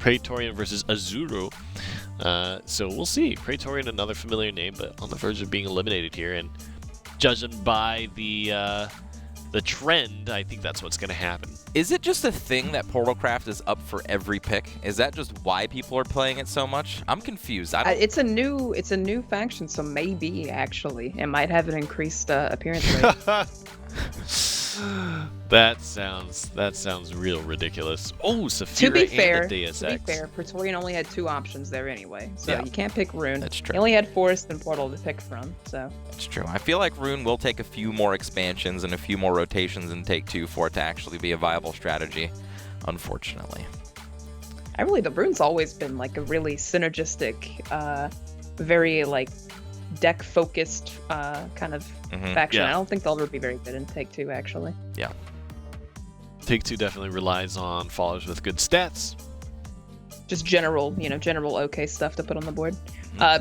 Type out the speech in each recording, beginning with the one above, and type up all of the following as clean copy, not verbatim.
Praetorian versus AZURU. So we'll see. Praetorian, another familiar name, but on the verge of being eliminated here. And judging by the trend, I think that's what's going to happen. Is it just a thing that Portalcraft is up for every pick? Is that just why people are playing it so much? I'm confused. It's a new faction, so maybe actually it might have an increased appearance rate. That sounds real ridiculous. Oh, Saphira to be fair, and the Deus Ex. Praetorian only had 2 options there anyway, so Yeah. you can't pick Rune. That's true. He only had Forest and Portal to pick from, so. That's true. I feel like Rune will take a few more expansions and a few more rotations in Take 2 for it to actually be a viable strategy, unfortunately. The Rune's always been like a really synergistic, very like deck-focused kind of faction. Yeah. I don't think they'll ever be very good in Take 2, actually. Yeah. Take 2 definitely relies on followers with good stats. Just general okay stuff to put on the board.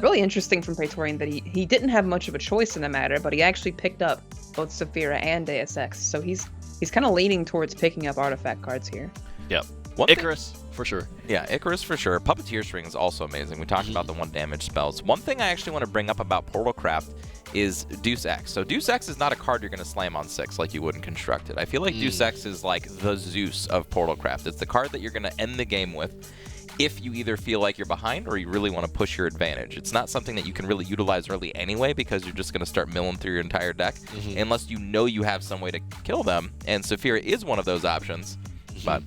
Really interesting from Praetorian that he didn't have much of a choice in the matter, but he actually picked up both Saphira and Deus Ex, so he's kind of leaning towards picking up artifact cards here. Yep. Icarus, for sure. Yeah, Icarus for sure. Puppeteer String is also amazing. We talked about the 1 damage spells. One thing I actually want to bring up about Portalcraft is Deus Ex. So Deus Ex is not a card you're going to slam on 6 like you would in Constructed. I feel like Deus Ex is like the Zeus of Portalcraft. It's the card that you're going to end the game with if you either feel like you're behind or you really want to push your advantage. It's not something that you can really utilize early anyway because you're just going to start milling through your entire deck unless you know you have some way to kill them. And Saphira is one of those options. But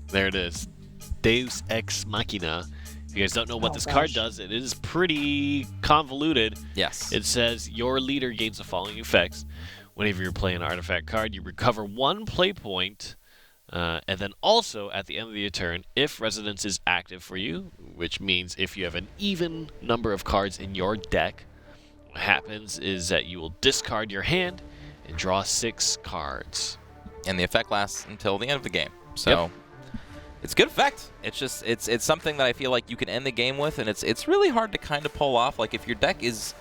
there it is. Deus Ex Machina. If you guys don't know what this card does, it is pretty convoluted. Yes. It says your leader gains the following effects. Whenever you're playing an artifact card, you recover 1 play point. And then also, at the end of your turn, if Resonance is active for you, which means if you have an even number of cards in your deck, what happens is that you will discard your hand and draw 6 cards. And the effect lasts until the end of the game. So it's a good effect. It's just it's something that I feel like you can end the game with, and it's really hard to kind of pull off. Like if your deck is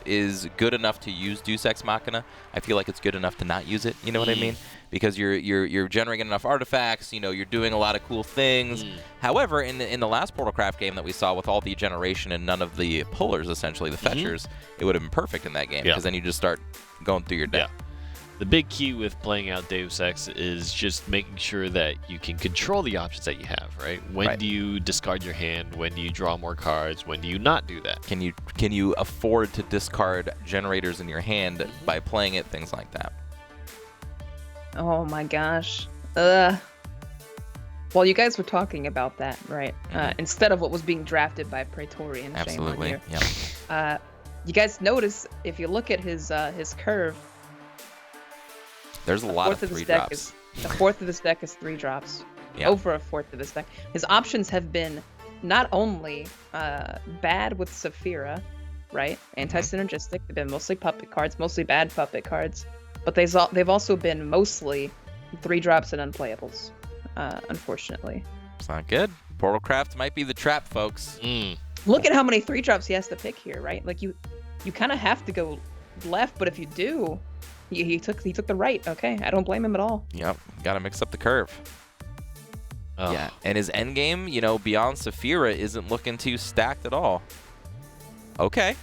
good enough to use Deus Ex Machina, I feel like it's good enough to not use it. You know what I mean? Because you're generating enough artifacts. You know, you're doing a lot of cool things. However, in the last Portalcraft game that we saw with all the generation and none of the pullers, essentially the fetchers, it would have been perfect in that game because then you just start going through your deck. Yeah. The big key with playing out Deus Ex is just making sure that you can control the options that you have, right? When do you discard your hand? When do you draw more cards? When do you not do that? Can you afford to discard generators in your hand by playing it? Things like that. Oh my gosh. Well, you guys were talking about that, right? Instead of what was being drafted by Praetorian. Absolutely. Shame on you. Yeah. You guys notice if you look at his curve. There's a lot of 3 drops. A fourth of his deck is 3 drops. Yeah. Over a fourth of his deck. His options have been not only bad with Saphira, right? Anti-synergistic. They've been mostly puppet cards, mostly bad puppet cards. But they've also been mostly 3 drops and unplayables, unfortunately. It's not good. Portalcraft might be the trap, folks. Look at how many 3 drops he has to pick here, right? Like you kind of have to go left, but if you do, he took the right. Okay, I don't blame him at all. Yep, got to mix up the curve. Yeah, and his endgame, beyond Saphira, isn't looking too stacked at all. Okay.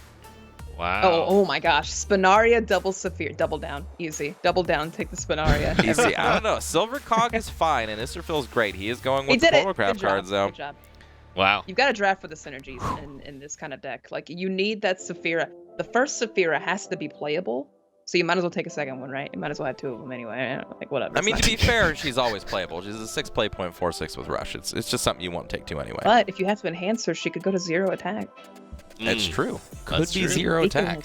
Wow. Oh my gosh. Spinaria, double Saphira. Double down. Easy. Double down, take the Spinaria. Easy. I don't know. Silver Cog is fine, and Israfil's great. He is going with the Portalcraft cards, though. Good job. Wow. You've got to draft for the synergies in this kind of deck. Like, you need that Saphira. The first Saphira has to be playable, so you might as well take a second one, right? You might as well have 2 of them anyway. Like, whatever. I mean, to be fair, she's always playable. She's a 6 play point 4/6 with Rush. It's just something you won't take 2 anyway. But if you have to enhance her, she could go to 0 attack. That's true. Could That's be true. 0 attack.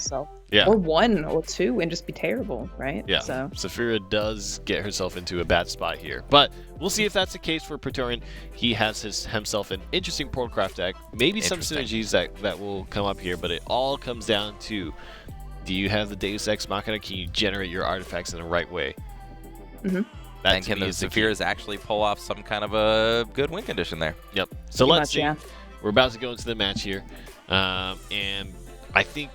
Yeah. Or 1 or 2 and just be terrible, right? Yeah. So Saphira does get herself into a bad spot here. But we'll see if that's the case for Praetorian. He has himself an interesting Portalcraft deck. Maybe some synergies that will come up here, but it all comes down to, do you have the Deus Ex Machina? Can you generate your artifacts in the right way? And can the Saphiras actually pull off some kind of a good win condition there? Yep. So let's see. Yeah. We're about to go into the match here. And I think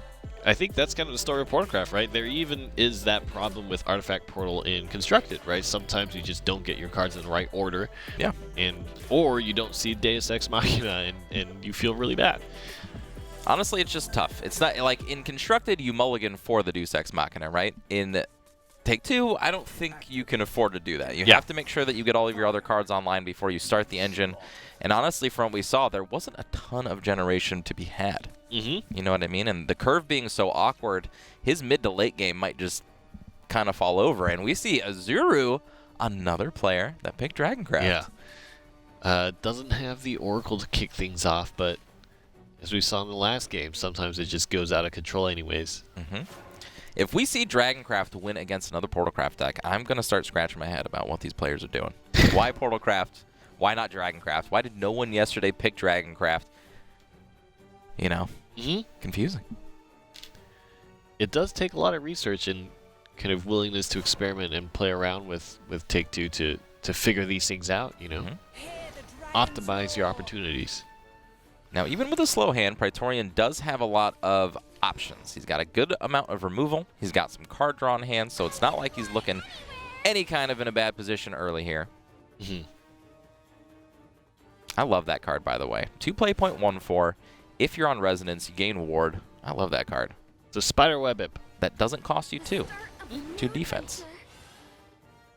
I think that's kind of the story of Portalcraft, right? There even is that problem with Artifact Portal in Constructed, right? Sometimes you just don't get your cards in the right order. Yeah. Or you don't see Deus Ex Machina and you feel really bad. Honestly, it's just tough. It's not like in Constructed, you mulligan for the Deus Ex Machina, right? In Take-Two, I don't think you can afford to do that. You have to make sure that you get all of your other cards online before you start the engine. And honestly, from what we saw, there wasn't a ton of generation to be had. Mm-hmm. You know what I mean? And the curve being so awkward, his mid to late game might just kind of fall over. And we see AZURU, another player that picked Dragoncraft. Yeah. Doesn't have the Oracle to kick things off, but as we saw in the last game, sometimes it just goes out of control anyways. Mm-hmm. If we see Dragoncraft win against another Portalcraft deck, I'm going to start scratching my head about what these players are doing. Why Portalcraft? Why not Dragoncraft? Why did no one yesterday pick Dragoncraft? You know, confusing. It does take a lot of research and kind of willingness to experiment and play around with Take-Two to figure these things out, you know. Optimize your opportunities. Now, even with a slow hand, Praetorian does have a lot of options. He's got a good amount of removal. He's got some card draw in hand, so it's not like he's looking any kind of in a bad position early here. I love that card, by the way. 2-play.14. If you're on Resonance, you gain Ward. I love that card. It's a Spiderweb Imp. That doesn't cost you 2. 2 defense.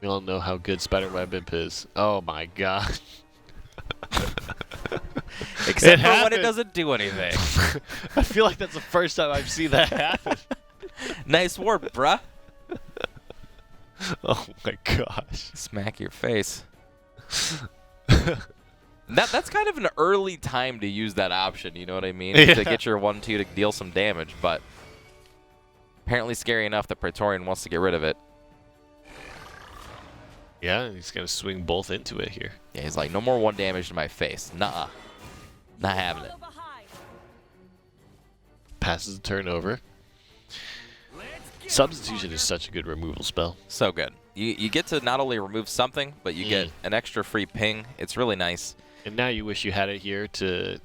We all know how good Spiderweb Imp is. Oh my god. Except for when it doesn't do anything. I feel like that's the first time I've seen that happen. Nice Ward, bruh. Oh my gosh. Smack your face. That's kind of an early time to use that option, you know what I mean? Yeah. To get your 1-2 to deal some damage, but apparently scary enough that Praetorian wants to get rid of it. Yeah, he's going to swing both into it here. Yeah, he's like, no more 1 damage to my face. Nuh-uh. Not having it. Passes the turn over. Substitution is such a good removal spell. So good. You get to not only remove something, but you get an extra free ping. It's really nice. And now you wish you had it here to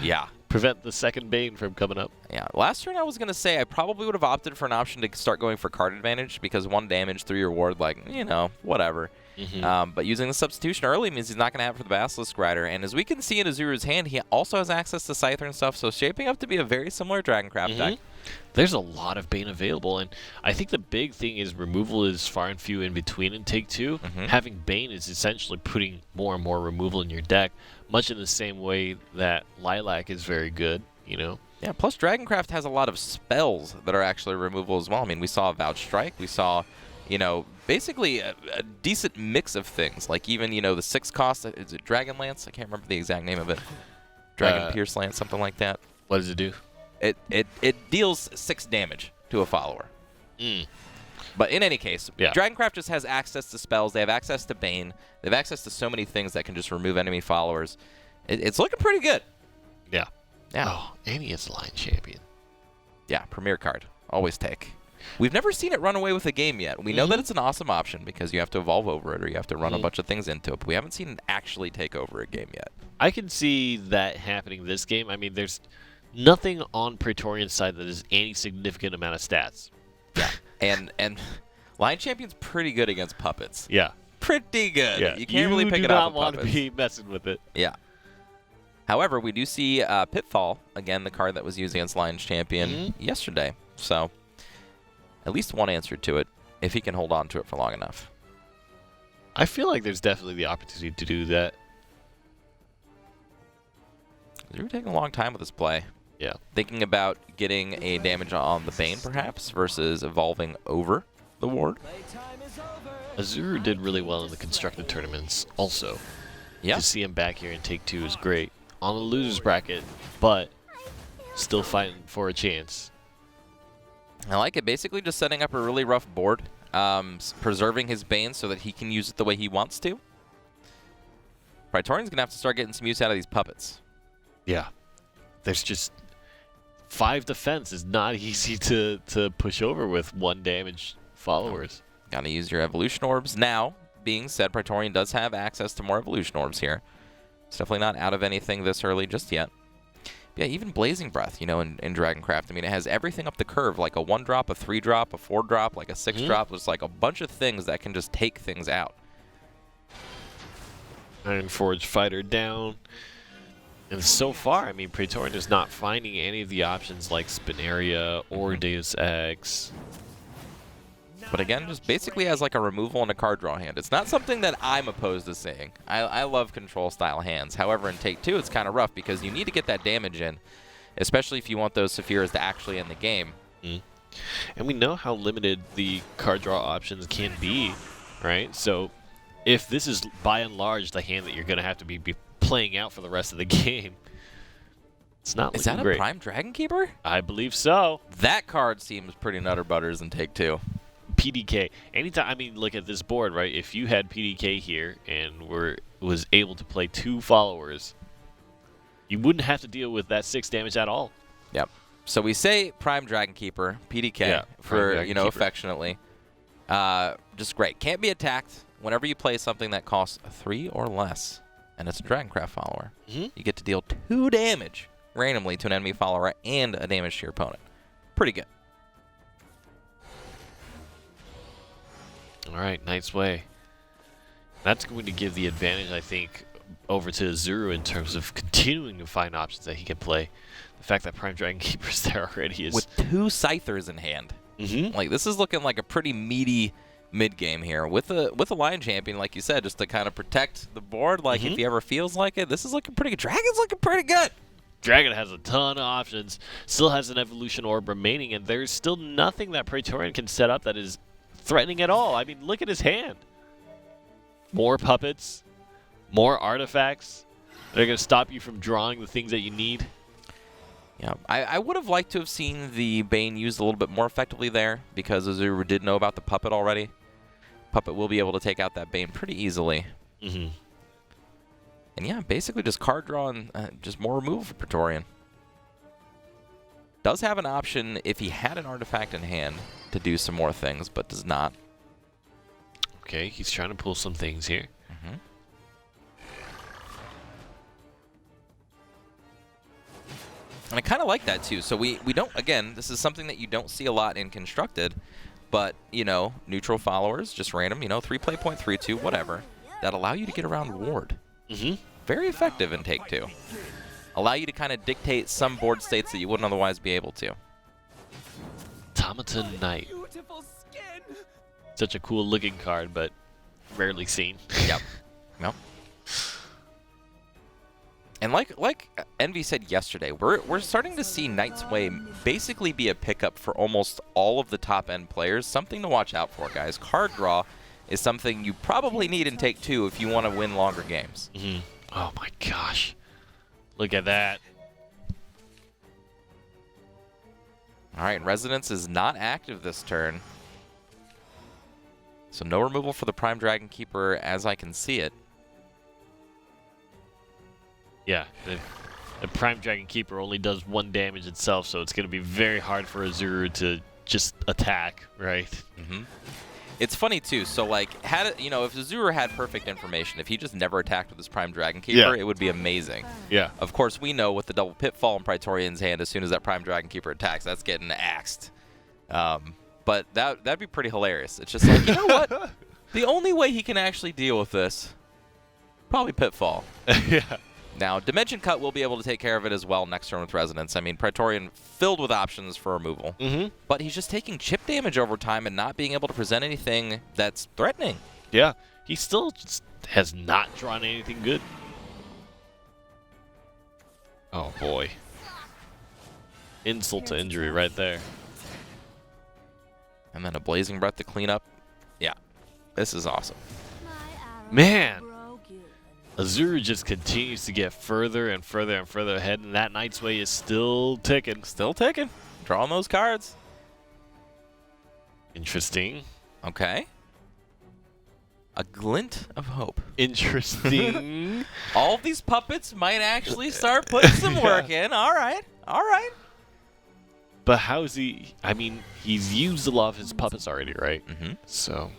Yeah. prevent the second Bane from coming up. Yeah. Last turn I was going to say I probably would have opted for an option to start going for card advantage because 1 damage through your ward, like, you know, whatever. But using the substitution early means he's not going to have it for the Basilisk Rider. And as we can see in Azuru's hand, he also has access to Scyther and stuff, so shaping up to be a very similar Dragoncraft deck. There's a lot of Bane available, and I think the big thing is removal is far and few in between in Take-Two. Having Bane is essentially putting more and more removal in your deck, much in the same way that Lilac is very good, you know? Yeah, plus Dragoncraft has a lot of spells that are actually removal as well. I mean, we saw Vouch Strike, we saw, you know, basically a decent mix of things, like even, you know, the 6 cost, is it Dragon Lance? I can't remember the exact name of it. Dragon Pierce Lance, something like that. What does it do? It deals 6 damage to a follower. But in any case, Dragoncraft just has access to spells. They have access to Bane. They have access to so many things that can just remove enemy followers. It's looking pretty good. Yeah. Yeah. Oh, and he is Line Champion. Yeah, Premier card. Always take. We've never seen it run away with a game yet. We know that it's an awesome option because you have to evolve over it or you have to run a bunch of things into it, but we haven't seen it actually take over a game yet. I can see that happening this game. I mean, there's nothing on Praetorian's side that is any significant amount of stats. Yeah. and Line Champion's pretty good against puppets. Yeah. Pretty good. Yeah. You can't really pick it up with want puppets. to be messing with it. Yeah. However, we do see Pitfall, again, the card that was used against Lion's Champion yesterday. So, at least one answer to it, if he can hold on to it for long enough. I feel like there's definitely the opportunity to do that. You're taking a long time with this play. Yeah. Thinking about getting a damage on the Bane, perhaps, versus evolving over the ward. AZURU did really well in the constructed tournaments also. Yeah. To see him back here in Take-Two is great. On the loser's bracket, but still fighting for a chance. I like it. Basically just setting up a really rough board, preserving his Bane so that he can use it the way he wants to. Praetorian's going to have to start getting some use out of these puppets. Yeah. There's just 5 defense is not easy to push over with 1 damage followers. Got to use your evolution orbs. Now, being said, Praetorian does have access to more evolution orbs here. It's definitely not out of anything this early just yet. Yeah, even Blazing Breath, you know, in Dragoncraft. I mean, it has everything up the curve, like a 1-drop, a 3-drop, a 4-drop, like a 6-drop. There's like a bunch of things that can just take things out. Ironforge Fighter down. And so far, I mean, Praetorian is not finding any of the options like Spinaria or Deus Ex. But again, just basically has like a removal and a card draw hand. It's not something that I'm opposed to seeing. I love control-style hands. However, in Take 2, it's kind of rough because you need to get that damage in, especially if you want those Sephiras to actually end the game. And we know how limited the card draw options can be, right? So if this is, by and large, the hand that you're going to have to be playing out for the rest of the game, it's not looking great. Is that a Prime Dragon Keeper? I believe so. That card seems pretty nutter butters in Take 2. PDK. Anytime, I mean, look at this board, right? If you had PDK here and was able to play 2 followers, you wouldn't have to deal with that 6 damage at all. Yep. So we say Prime Dragon Keeper, PDK, for, you know, affectionately. Just great. Can't be attacked whenever you play something that costs 3 or less, and it's a Dragoncraft follower. You get to deal 2 damage randomly to an enemy follower and a damage to your opponent. Pretty good. All right, Knight's Way. That's going to give the advantage, I think, over to AZURU in terms of continuing to find options that he can play. The fact that Prime Dragon Keeper's there already is... With 2 Scythers in hand. Like, this is looking like a pretty meaty mid-game here. With a Lion Champion, like you said, just to kind of protect the board. Like, if he ever feels like it, this is looking pretty good. Dragon's looking pretty good. Dragon has a ton of options, still has an Evolution Orb remaining, and there's still nothing that Praetorian can set up that is threatening at all. I mean, look at his hand. More puppets, more artifacts. They're going to stop you from drawing the things that you need. Yeah, I would have liked to have seen the Bane used a little bit more effectively there because AZURU did know about the puppet already. Puppet will be able to take out that Bane pretty easily. And yeah, basically just card draw and just more removal for Praetorian. Does have an option if he had an artifact in hand to do some more things, but does not. Okay, he's trying to pull some things here. And I kind of like that too. So we don't, again, this is something that you don't see a lot in Constructed, but, you know, neutral followers, just random, you know, 3 play point, 3/2, whatever, that allow you to get around Ward. Very effective in Take 2. Allow you to kind of dictate some board states that you wouldn't otherwise be able to. Automaton Knight. Such a cool looking card, but rarely seen. Yep. And like Envy said yesterday, we're starting to see Knight's Way basically be a pickup for almost all of the top-end players. Something to watch out for, guys. Card draw is something you probably need in Take 2 if you want to win longer games. Oh my gosh. Look at that. All right, Resonance is not active this turn. So no removal for the Prime Dragon Keeper as I can see it. Yeah, the Prime Dragon Keeper only does 1 damage itself, so it's going to be very hard for AZURU to just attack, right? It's funny too. So like, you know, if AZURU had perfect information, if he just never attacked with his Prime Dragon Keeper, it would be amazing. Yeah. Of course, we know with the double Pitfall in Praetorian's hand, as soon as that Prime Dragon Keeper attacks, that's getting axed. But that'd be pretty hilarious. It's just like, you know what? The only way he can actually deal with this, probably Pitfall. Yeah. Now, Dimension Cut will be able to take care of it as well next turn with Resonance. I mean, Praetorian filled with options for removal. But he's just taking chip damage over time and not being able to present anything that's threatening. Yeah. He still just has not drawn anything good. Oh, boy. Insult to injury right there. And then a Blazing Breath to clean up. Yeah. This is awesome. Man. AZURU just continues to get further and further and further ahead, and that Knight's Way is still ticking. Still ticking. Drawing those cards. Interesting. Okay. A glint of hope. Interesting. All these puppets might actually start putting some work in. All right. All right. But how is he? I mean, he's used a lot of his puppets already, right? So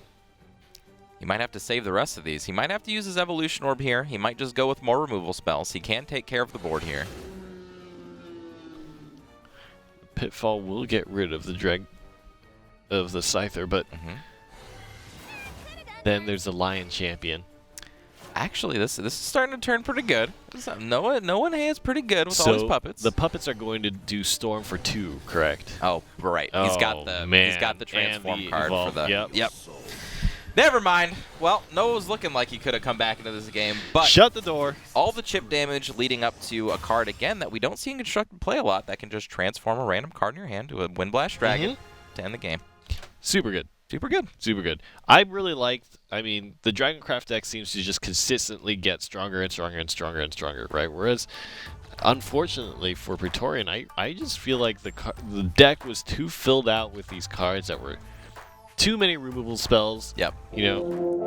he might have to save the rest of these. He might have to use his Evolution Orb here. He might just go with more removal spells. He can take care of the board here. Pitfall will get rid of the Scyther, but then there's the Lion Champion. Actually, this is starting to turn pretty good. No one has pretty good with all his puppets. The puppets are going to do Storm for 2, correct? Oh, right. He's got the transform card Evolve. for the. Yep. Never mind. Well, Noah was looking like he could have come back into this game, but shut the door. All the chip damage leading up to a card again that we don't see in constructed play a lot that can just transform a random card in your hand to a Windblast Dragon to end the game. Super good. Super good. Super good. I really liked, the Dragoncraft deck seems to just consistently get stronger and stronger and stronger and stronger, right? Whereas, unfortunately for Praetorian, I just feel like the deck was too filled out with these cards that were too many removal spells. Yep. You know,